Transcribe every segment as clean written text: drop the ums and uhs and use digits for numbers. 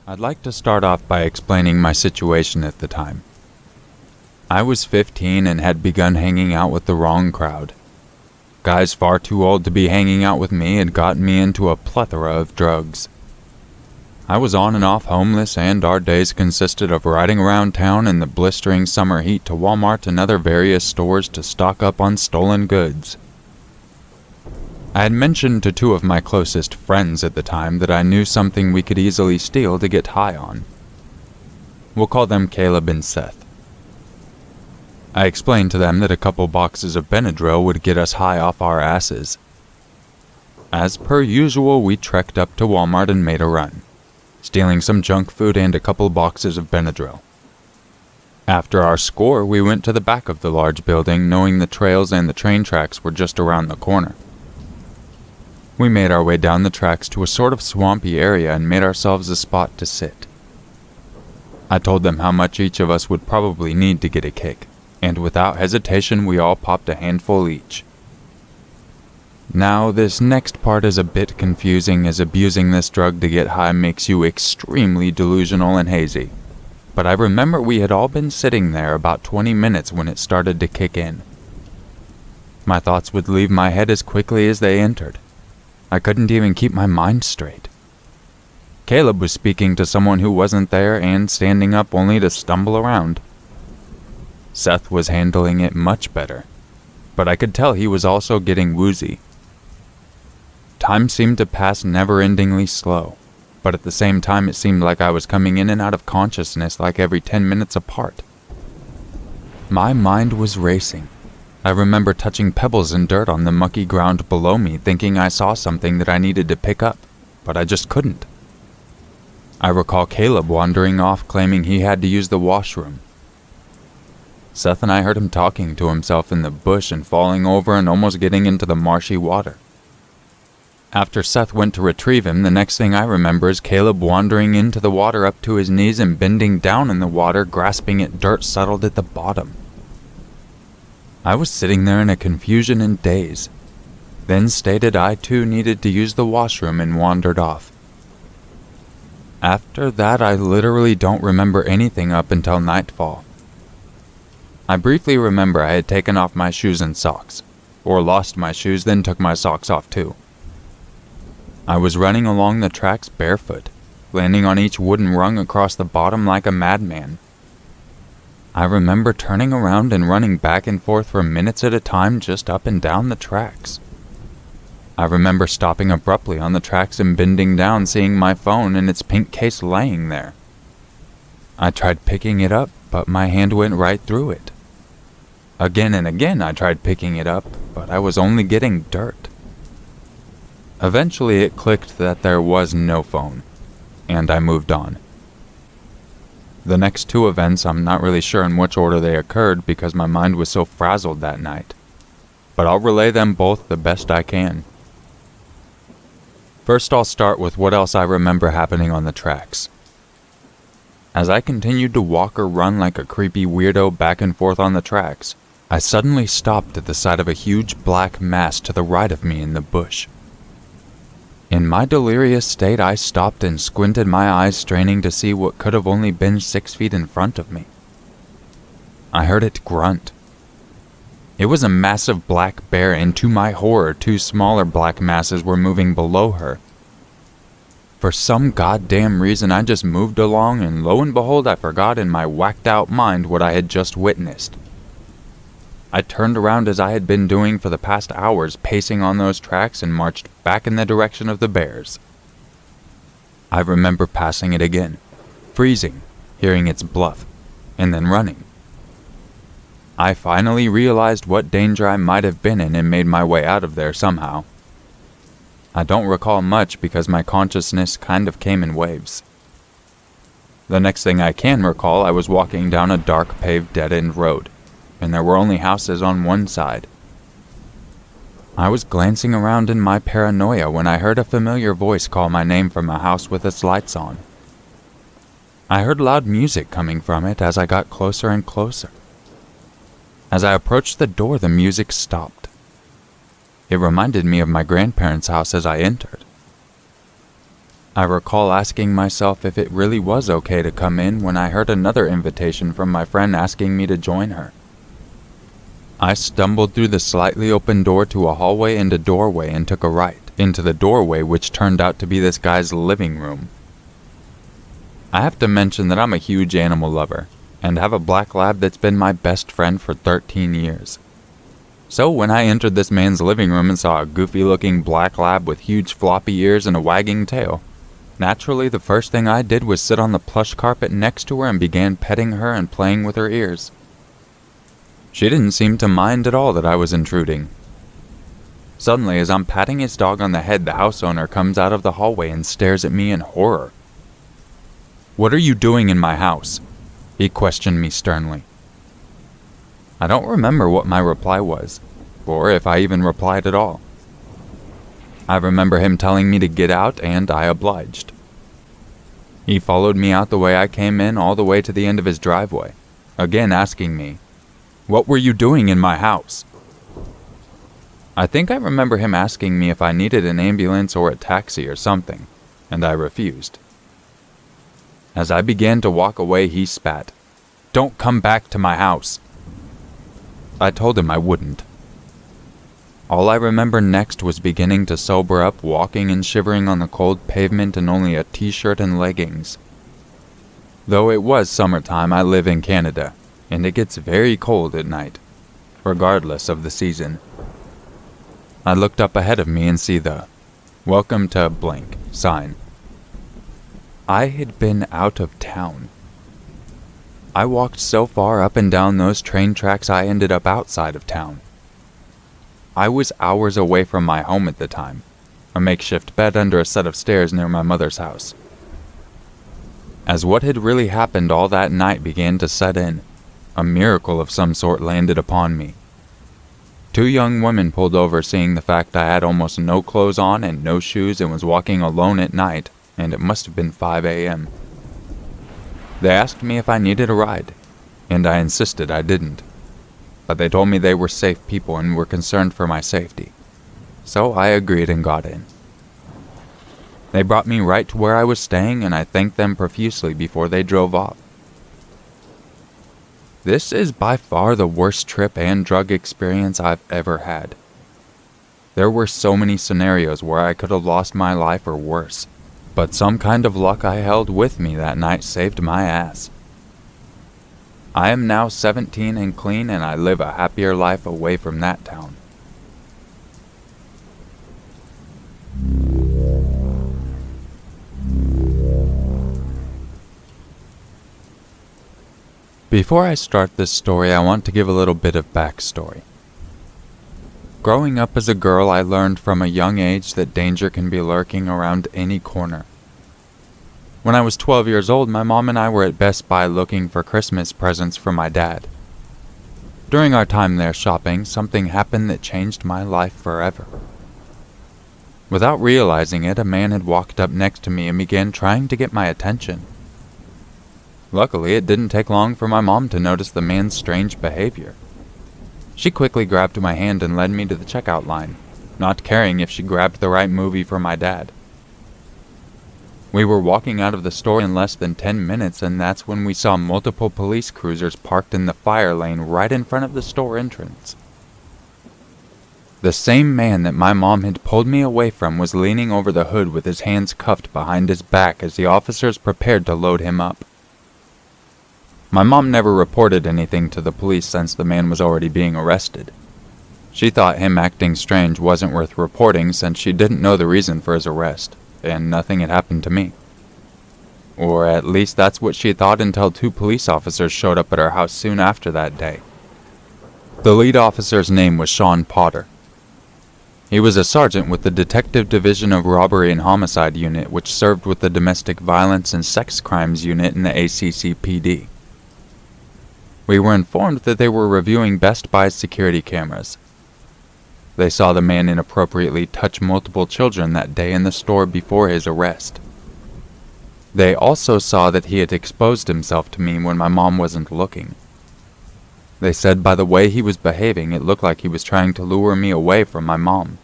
I'd like to start off by explaining my situation at the time. I was 15 and had begun hanging out with the wrong crowd. Guys far too old to be hanging out with me had gotten me into a plethora of drugs. I was on and off homeless, and our days consisted of riding around town in the blistering summer heat to Walmart and other various stores to stock up on stolen goods. I had mentioned to two of my closest friends at the time that I knew something we could easily steal to get high on. We'll call them Caleb and Seth. I explained to them that a couple boxes of Benadryl would get us high off our asses. As per usual, we trekked up to Walmart and made a run, stealing some junk food and a couple boxes of Benadryl. After our score, we went to the back of the large building, knowing the trails and the train tracks were just around the corner. We made our way down the tracks to a sort of swampy area and made ourselves a spot to sit. I told them how much each of us would probably need to get a kick, and without hesitation we all popped a handful each. Now, this next part is a bit confusing, as abusing this drug to get high makes you extremely delusional and hazy. But I remember we had all been sitting there about 20 minutes when it started to kick in. My thoughts would leave my head as quickly as they entered. I couldn't even keep my mind straight. Caleb was speaking to someone who wasn't there and standing up only to stumble around. Seth was handling it much better, but I could tell he was also getting woozy. Time seemed to pass never-endingly slow, but at the same time it seemed like I was coming in and out of consciousness like every 10 minutes apart. My mind was racing. I remember touching pebbles and dirt on the mucky ground below me, thinking I saw something that I needed to pick up, but I just couldn't. I recall Caleb wandering off, claiming he had to use the washroom. Seth and I heard him talking to himself in the bush and falling over and almost getting into the marshy water. After Seth went to retrieve him, the next thing I remember is Caleb wandering into the water up to his knees and bending down in the water, grasping at dirt settled at the bottom. I was sitting there in a confusion and daze, then stated I too needed to use the washroom and wandered off. After that, I literally don't remember anything up until nightfall. I briefly remember I had taken off my shoes and socks, or lost my shoes, then took my socks off too. I was running along the tracks barefoot, landing on each wooden rung across the bottom like a madman. I remember turning around and running back and forth for minutes at a time just up and down the tracks. I remember stopping abruptly on the tracks and bending down, seeing my phone and its pink case laying there. I tried picking it up, but my hand went right through it. Again and again I tried picking it up, but I was only getting dirt. Eventually it clicked that there was no phone, and I moved on. The next two events, I'm not really sure in which order they occurred because my mind was so frazzled that night, but I'll relay them both the best I can. First, I'll start with what else I remember happening on the tracks. As I continued to walk or run like a creepy weirdo back and forth on the tracks, I suddenly stopped at the sight of a huge black mass to the right of me in the bush. In my delirious state, I stopped and squinted my eyes, straining to see what could have only been 6 feet in front of me. I heard it grunt. It was a massive black bear, and to my horror, two smaller black masses were moving below her. For some goddamn reason, I just moved along, and lo and behold, I forgot in my whacked-out mind what I had just witnessed. I turned around as I had been doing for the past hours, pacing on those tracks, and marched back in the direction of the bears. I remember passing it again, freezing, hearing its bluff, and then running. I finally realized what danger I might have been in and made my way out of there somehow. I don't recall much because my consciousness kind of came in waves. The next thing I can recall, I was walking down a dark paved dead-end road, and there were only houses on one side. I was glancing around in my paranoia when I heard a familiar voice call my name from a house with its lights on. I heard loud music coming from it as I got closer and closer. As I approached the door, the music stopped. It reminded me of my grandparents' house as I entered. I recall asking myself if it really was okay to come in when I heard another invitation from my friend asking me to join her. I stumbled through the slightly open door to a hallway and a doorway and took a right into the doorway, which turned out to be this guy's living room. I have to mention that I'm a huge animal lover and have a black lab that's been my best friend for 13 years. So when I entered this man's living room and saw a goofy-looking black lab with huge floppy ears and a wagging tail, naturally the first thing I did was sit on the plush carpet next to her and began petting her and playing with her ears. She didn't seem to mind at all that I was intruding. Suddenly, as I'm patting his dog on the head, the house owner comes out of the hallway and stares at me in horror. "What are you doing in my house?" he questioned me sternly. I don't remember what my reply was, or if I even replied at all. I remember him telling me to get out, and I obliged. He followed me out the way I came in all the way to the end of his driveway, again asking me, "What were you doing in my house?" I think I remember him asking me if I needed an ambulance or a taxi or something, and I refused. As I began to walk away, he spat, "Don't come back to my house." I told him I wouldn't. All I remember next was beginning to sober up, walking and shivering on the cold pavement in only a t-shirt and leggings. Though it was summertime, I live in Canada, and it gets very cold at night, regardless of the season. I looked up ahead of me and see the "Welcome to blank" sign. I had been out of town. I walked so far up and down those train tracks I ended up outside of town. I was hours away from my home at the time, a makeshift bed under a set of stairs near my mother's house. As what had really happened all that night began to set in, a miracle of some sort landed upon me. 2 young women pulled over, seeing the fact I had almost no clothes on and no shoes and was walking alone at night, and it must have been 5 a.m. They asked me if I needed a ride, and I insisted I didn't. But they told me they were safe people and were concerned for my safety. So I agreed and got in. They brought me right to where I was staying, and I thanked them profusely before they drove off. This is by far the worst trip and drug experience I've ever had. There were so many scenarios where I could have lost my life or worse, but some kind of luck I held with me that night saved my ass. I am now 17 and clean, and I live a happier life away from that town. Before I start this story, I want to give a little bit of backstory. Growing up as a girl, I learned from a young age that danger can be lurking around any corner. When I was 12 years old, my mom and I were at Best Buy looking for Christmas presents for my dad. During our time there shopping, something happened that changed my life forever. Without realizing it, a man had walked up next to me and began trying to get my attention. Luckily, it didn't take long for my mom to notice the man's strange behavior. She quickly grabbed my hand and led me to the checkout line, not caring if she grabbed the right movie for my dad. We were walking out of the store in less than 10 minutes, and that's when we saw multiple police cruisers parked in the fire lane right in front of the store entrance. The same man that my mom had pulled me away from was leaning over the hood with his hands cuffed behind his back as the officers prepared to load him up. My mom never reported anything to the police since the man was already being arrested. She thought him acting strange wasn't worth reporting since she didn't know the reason for his arrest, and nothing had happened to me. Or at least that's what she thought until 2 police officers showed up at our house soon after that day. The lead officer's name was Sean Potter. He was a sergeant with the Detective Division of Robbery and Homicide Unit, which served with the Domestic Violence and Sex Crimes Unit in the ACCPD. We were informed that they were reviewing Best Buy's security cameras. They saw the man inappropriately touch multiple children that day in the store before his arrest. They also saw that he had exposed himself to me when my mom wasn't looking. They said by the way he was behaving, it looked like he was trying to lure me away from my mom.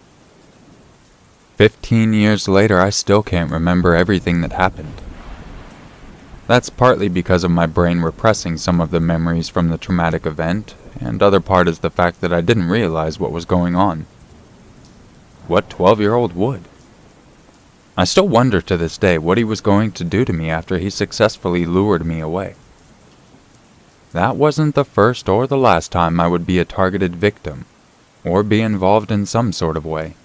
15 years later, I still can't remember everything that happened. That's partly because of my brain repressing some of the memories from the traumatic event, and other part is the fact that I didn't realize what was going on. What 12-year-old would? I still wonder to this day what he was going to do to me after he successfully lured me away. That wasn't the first or the last time I would be a targeted victim, or be involved in some sort of way.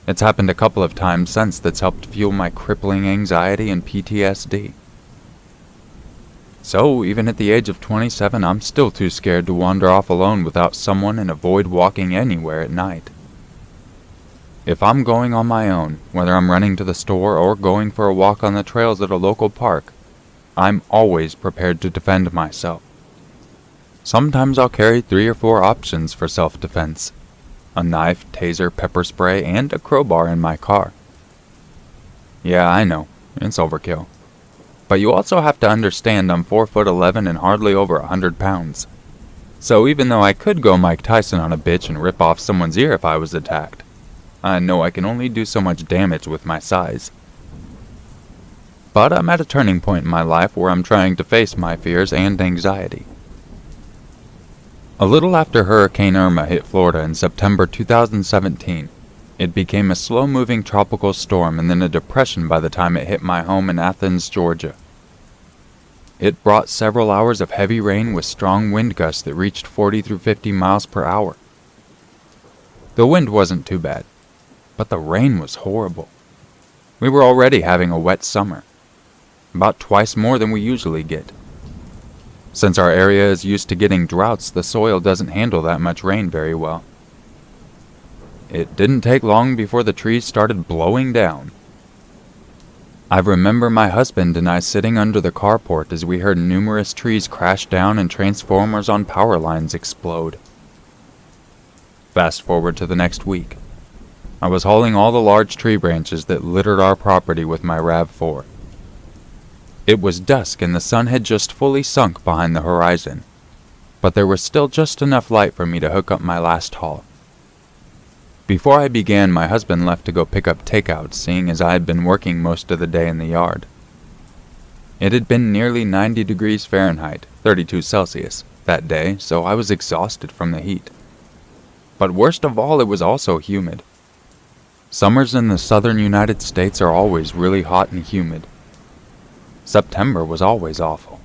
It's happened a couple of times since that's helped fuel my crippling anxiety and PTSD. So, even at the age of 27, I'm still too scared to wander off alone without someone and avoid walking anywhere at night. If I'm going on my own, whether I'm running to the store or going for a walk on the trails at a local park, I'm always prepared to defend myself. Sometimes I'll carry 3 or 4 options for self-defense: a knife, taser, pepper spray, and a crowbar in my car. Yeah, I know, it's overkill. But you also have to understand I'm 4'11" and hardly over 100 pounds. So even though I could go Mike Tyson on a bitch and rip off someone's ear if I was attacked, I know I can only do so much damage with my size. But I'm at a turning point in my life where I'm trying to face my fears and anxiety. A little after Hurricane Irma hit Florida in September 2017, it became a slow-moving tropical storm and then a depression by the time it hit my home in Athens, Georgia. It brought several hours of heavy rain with strong wind gusts that reached 40 through 50 miles per hour. The wind wasn't too bad, but the rain was horrible. We were already having a wet summer, about twice more than we usually get. Since our area is used to getting droughts, the soil doesn't handle that much rain very well. It didn't take long before the trees started blowing down. I remember my husband and I sitting under the carport as we heard numerous trees crash down and transformers on power lines explode. Fast forward to the next week. I was hauling all the large tree branches that littered our property with my RAV4. It was dusk and the sun had just fully sunk behind the horizon, but there was still just enough light for me to hook up my last haul. Before I began, my husband left to go pick up takeout, seeing as I had been working most of the day in the yard. It had been nearly 90 degrees Fahrenheit, 32 Celsius, that day, so I was exhausted from the heat. But worst of all, it was also humid. Summers in the southern United States are always really hot and humid. September was always awful.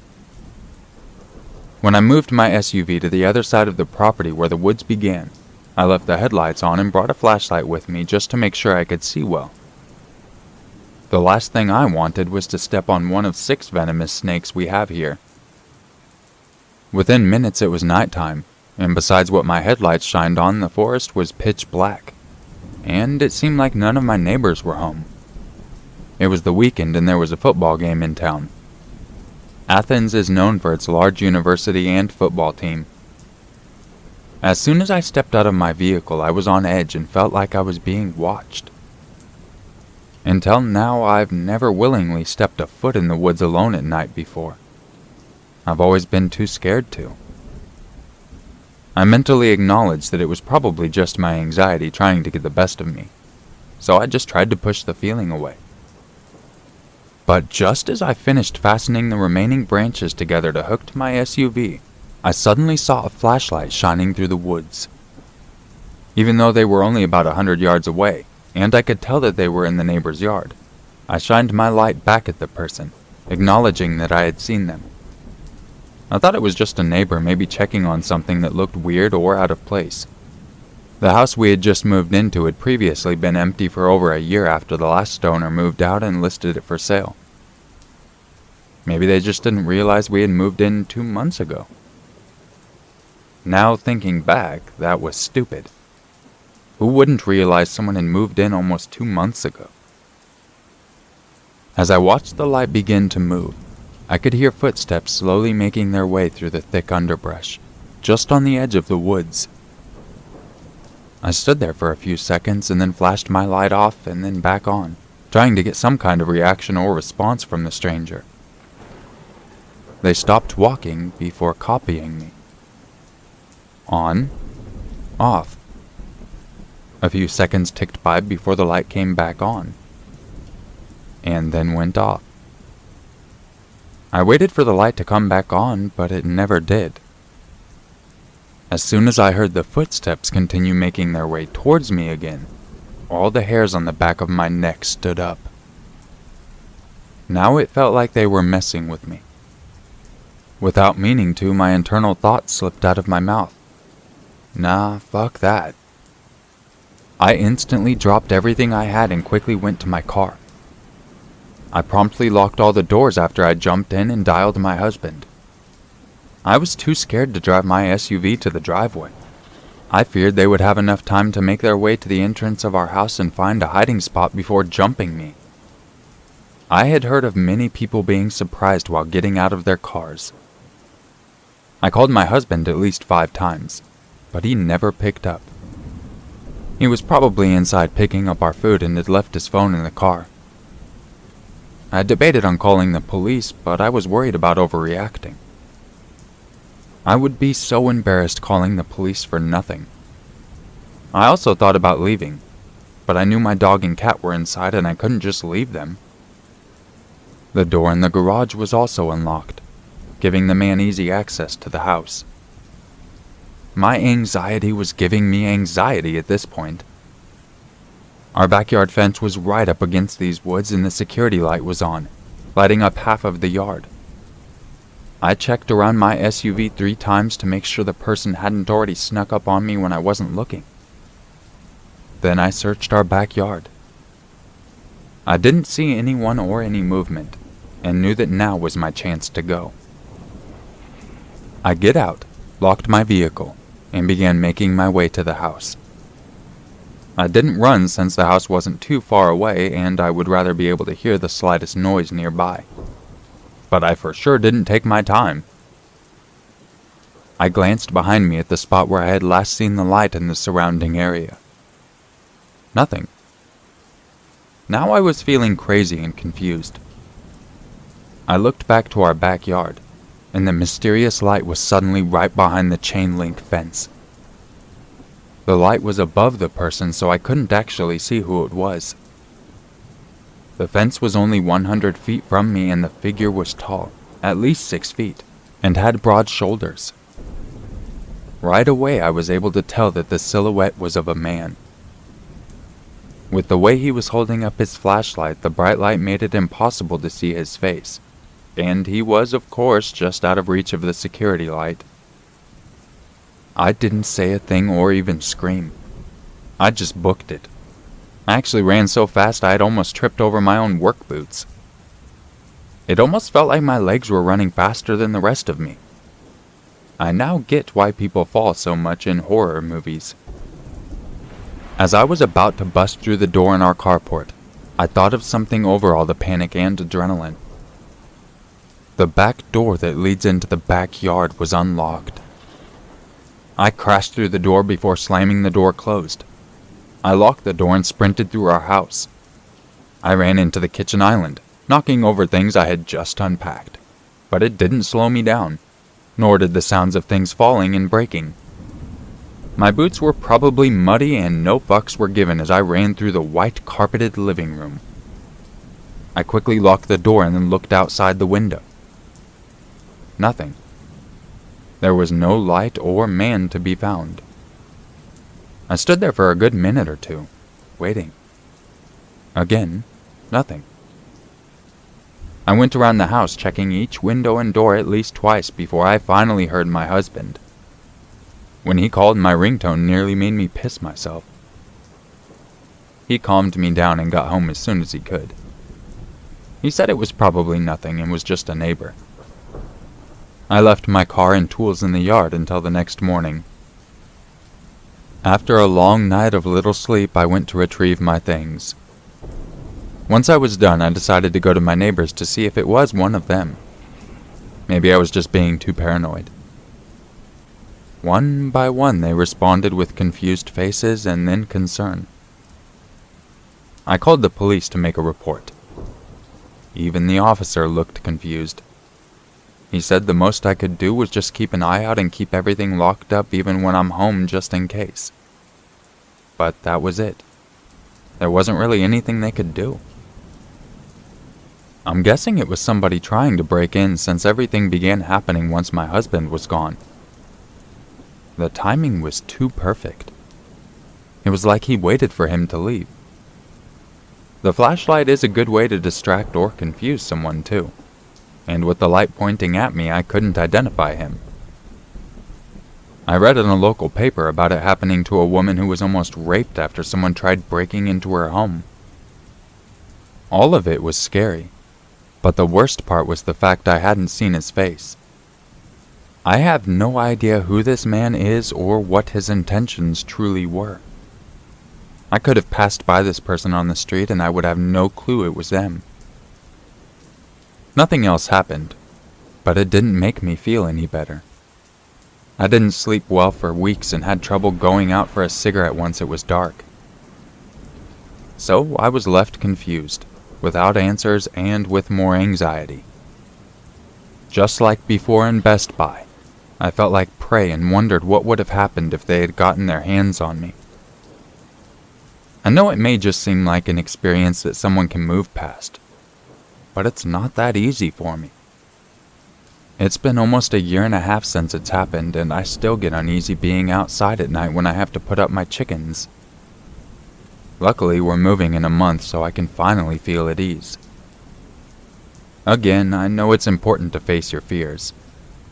When I moved my SUV to the other side of the property where the woods began, I left the headlights on and brought a flashlight with me just to make sure I could see well. The last thing I wanted was to step on one of 6 venomous snakes we have here. Within minutes it was nighttime, and besides what my headlights shined on, the forest was pitch black, and it seemed like none of my neighbors were home. It was the weekend and there was a football game in town. Athens is known for its large university and football team. As soon as I stepped out of my vehicle, I was on edge and felt like I was being watched. Until now, I've never willingly stepped a foot in the woods alone at night before. I've always been too scared to. I mentally acknowledged that it was probably just my anxiety trying to get the best of me, so I just tried to push the feeling away. But just as I finished fastening the remaining branches together to hook to my SUV, I suddenly saw a flashlight shining through the woods. Even though they were only about 100 yards away, and I could tell that they were in the neighbor's yard, I shined my light back at the person, acknowledging that I had seen them. I thought it was just a neighbor maybe checking on something that looked weird or out of place. The house we had just moved into had previously been empty for over a year after the last owner moved out and listed it for sale. Maybe they just didn't realize we had moved in 2 months ago. Now thinking back, that was stupid. Who wouldn't realize someone had moved in almost 2 months ago? As I watched the light begin to move, I could hear footsteps slowly making their way through the thick underbrush, just on the edge of the woods. I stood there for a few seconds and then flashed my light off and then back on, trying to get some kind of reaction or response from the stranger. They stopped walking before copying me. On, off. A few seconds ticked by before the light came back on, and then went off. I waited for the light to come back on, but it never did. As soon as I heard the footsteps continue making their way towards me again, all the hairs on the back of my neck stood up. Now it felt like they were messing with me. Without meaning to, my internal thoughts slipped out of my mouth. Nah, fuck that. I instantly dropped everything I had and quickly went to my car. I promptly locked all the doors after I jumped in and dialed my husband. I was too scared to drive my SUV to the driveway. I feared they would have enough time to make their way to the entrance of our house and find a hiding spot before jumping me. I had heard of many people being surprised while getting out of their cars. I called my husband at least 5 times, but he never picked up. He was probably inside picking up our food and had left his phone in the car. I debated on calling the police, but I was worried about overreacting. I would be so embarrassed calling the police for nothing. I also thought about leaving, but I knew my dog and cat were inside and I couldn't just leave them. The door in the garage was also unlocked, giving the man easy access to the house. My anxiety was giving me anxiety at this point. Our backyard fence was right up against these woods and the security light was on, lighting up half of the yard. I checked around my SUV 3 times to make sure the person hadn't already snuck up on me when I wasn't looking. Then I searched our backyard. I didn't see anyone or any movement, and knew that now was my chance to go. I get out, locked my vehicle, and began making my way to the house. I didn't run since the house wasn't too far away and I would rather be able to hear the slightest noise nearby. But I for sure didn't take my time. I glanced behind me at the spot where I had last seen the light in the surrounding area. Nothing. Now I was feeling crazy and confused. I looked back to our backyard, and the mysterious light was suddenly right behind the chain-link fence. The light was above the person, so I couldn't actually see who it was. The fence was only 100 feet from me, and the figure was tall, at least 6 feet, and had broad shoulders. Right away I was able to tell that the silhouette was of a man. With the way he was holding up his flashlight, the bright light made it impossible to see his face, and he was, of course, just out of reach of the security light. I didn't say a thing or even scream. I just booked it. I actually ran so fast I had almost tripped over my own work boots. It almost felt like my legs were running faster than the rest of me. I now get why people fall so much in horror movies. As I was about to bust through the door in our carport, I thought of something over all the panic and adrenaline. The back door that leads into the backyard was unlocked. I crashed through the door before slamming the door closed. I locked the door and sprinted through our house. I ran into the kitchen island, knocking over things I had just unpacked. But it didn't slow me down, nor did the sounds of things falling and breaking. My boots were probably muddy and no fucks were given as I ran through the white carpeted living room. I quickly locked the door and then looked outside the window. Nothing. There was no light or man to be found. I stood there for a good minute or two, waiting. Again, nothing. I went around the house checking each window and door at least twice before I finally heard my husband. When he called, my ringtone nearly made me piss myself. He calmed me down and got home as soon as he could. He said it was probably nothing and was just a neighbor. I left my car and tools in the yard until the next morning. After a long night of little sleep, I went to retrieve my things. Once I was done, I decided to go to my neighbors to see if it was one of them. Maybe I was just being too paranoid. One by one, they responded with confused faces and then concern. I called the police to make a report. Even the officer looked confused. He said the most I could do was just keep an eye out and keep everything locked up even when I'm home just in case. but that was it. There wasn't really anything they could do. I'm guessing it was somebody trying to break in since everything began happening once my husband was gone. The timing was too perfect. It was like he waited for him to leave. The flashlight is a good way to distract or confuse someone too, and with the light pointing at me, I couldn't identify him. I read in a local paper about it happening to a woman who was almost raped after someone tried breaking into her home. All of it was scary, but the worst part was the fact I hadn't seen his face. I have no idea who this man is or what his intentions truly were. I could have passed by this person on the street and I would have no clue it was them. Nothing else happened, but it didn't make me feel any better. I didn't sleep well for weeks and had trouble going out for a cigarette once it was dark. So I was left confused, without answers and with more anxiety. Just like before in Best Buy, I felt like prey and wondered what would have happened if they had gotten their hands on me. I know it may just seem like an experience that someone can move past, but it's not that easy for me. It's been almost 1.5 years since it's happened, and I still get uneasy being outside at night when I have to put up my chickens. Luckily, we're moving in a month, so I can finally feel at ease. Again, I know it's important to face your fears,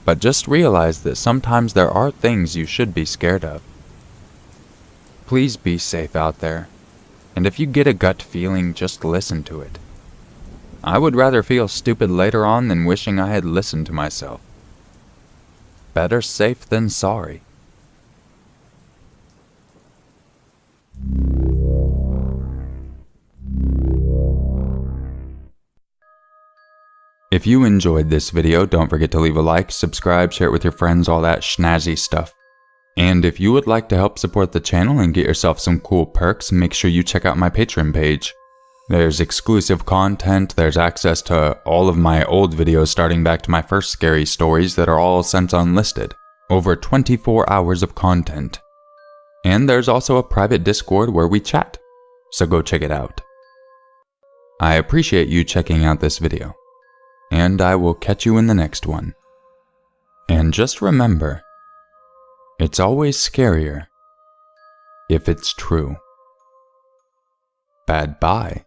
but just realize that sometimes there are things you should be scared of. Please be safe out there, and if you get a gut feeling, just listen to it. I would rather feel stupid later on than wishing I had listened to myself. Better safe than sorry. If you enjoyed this video, don't forget to leave a like, subscribe, share it with your friends, all that schnazzy stuff. And if you would like to help support the channel and get yourself some cool perks, make sure you check out my Patreon page. There's exclusive content, there's access to all of my old videos starting back to my first scary stories that are all sent unlisted. Over 24 hours of content. And there's also a private Discord where we chat, so go check it out. I appreciate you checking out this video, and I will catch you in the next one. And just remember, it's always scarier if it's true. Bad bye.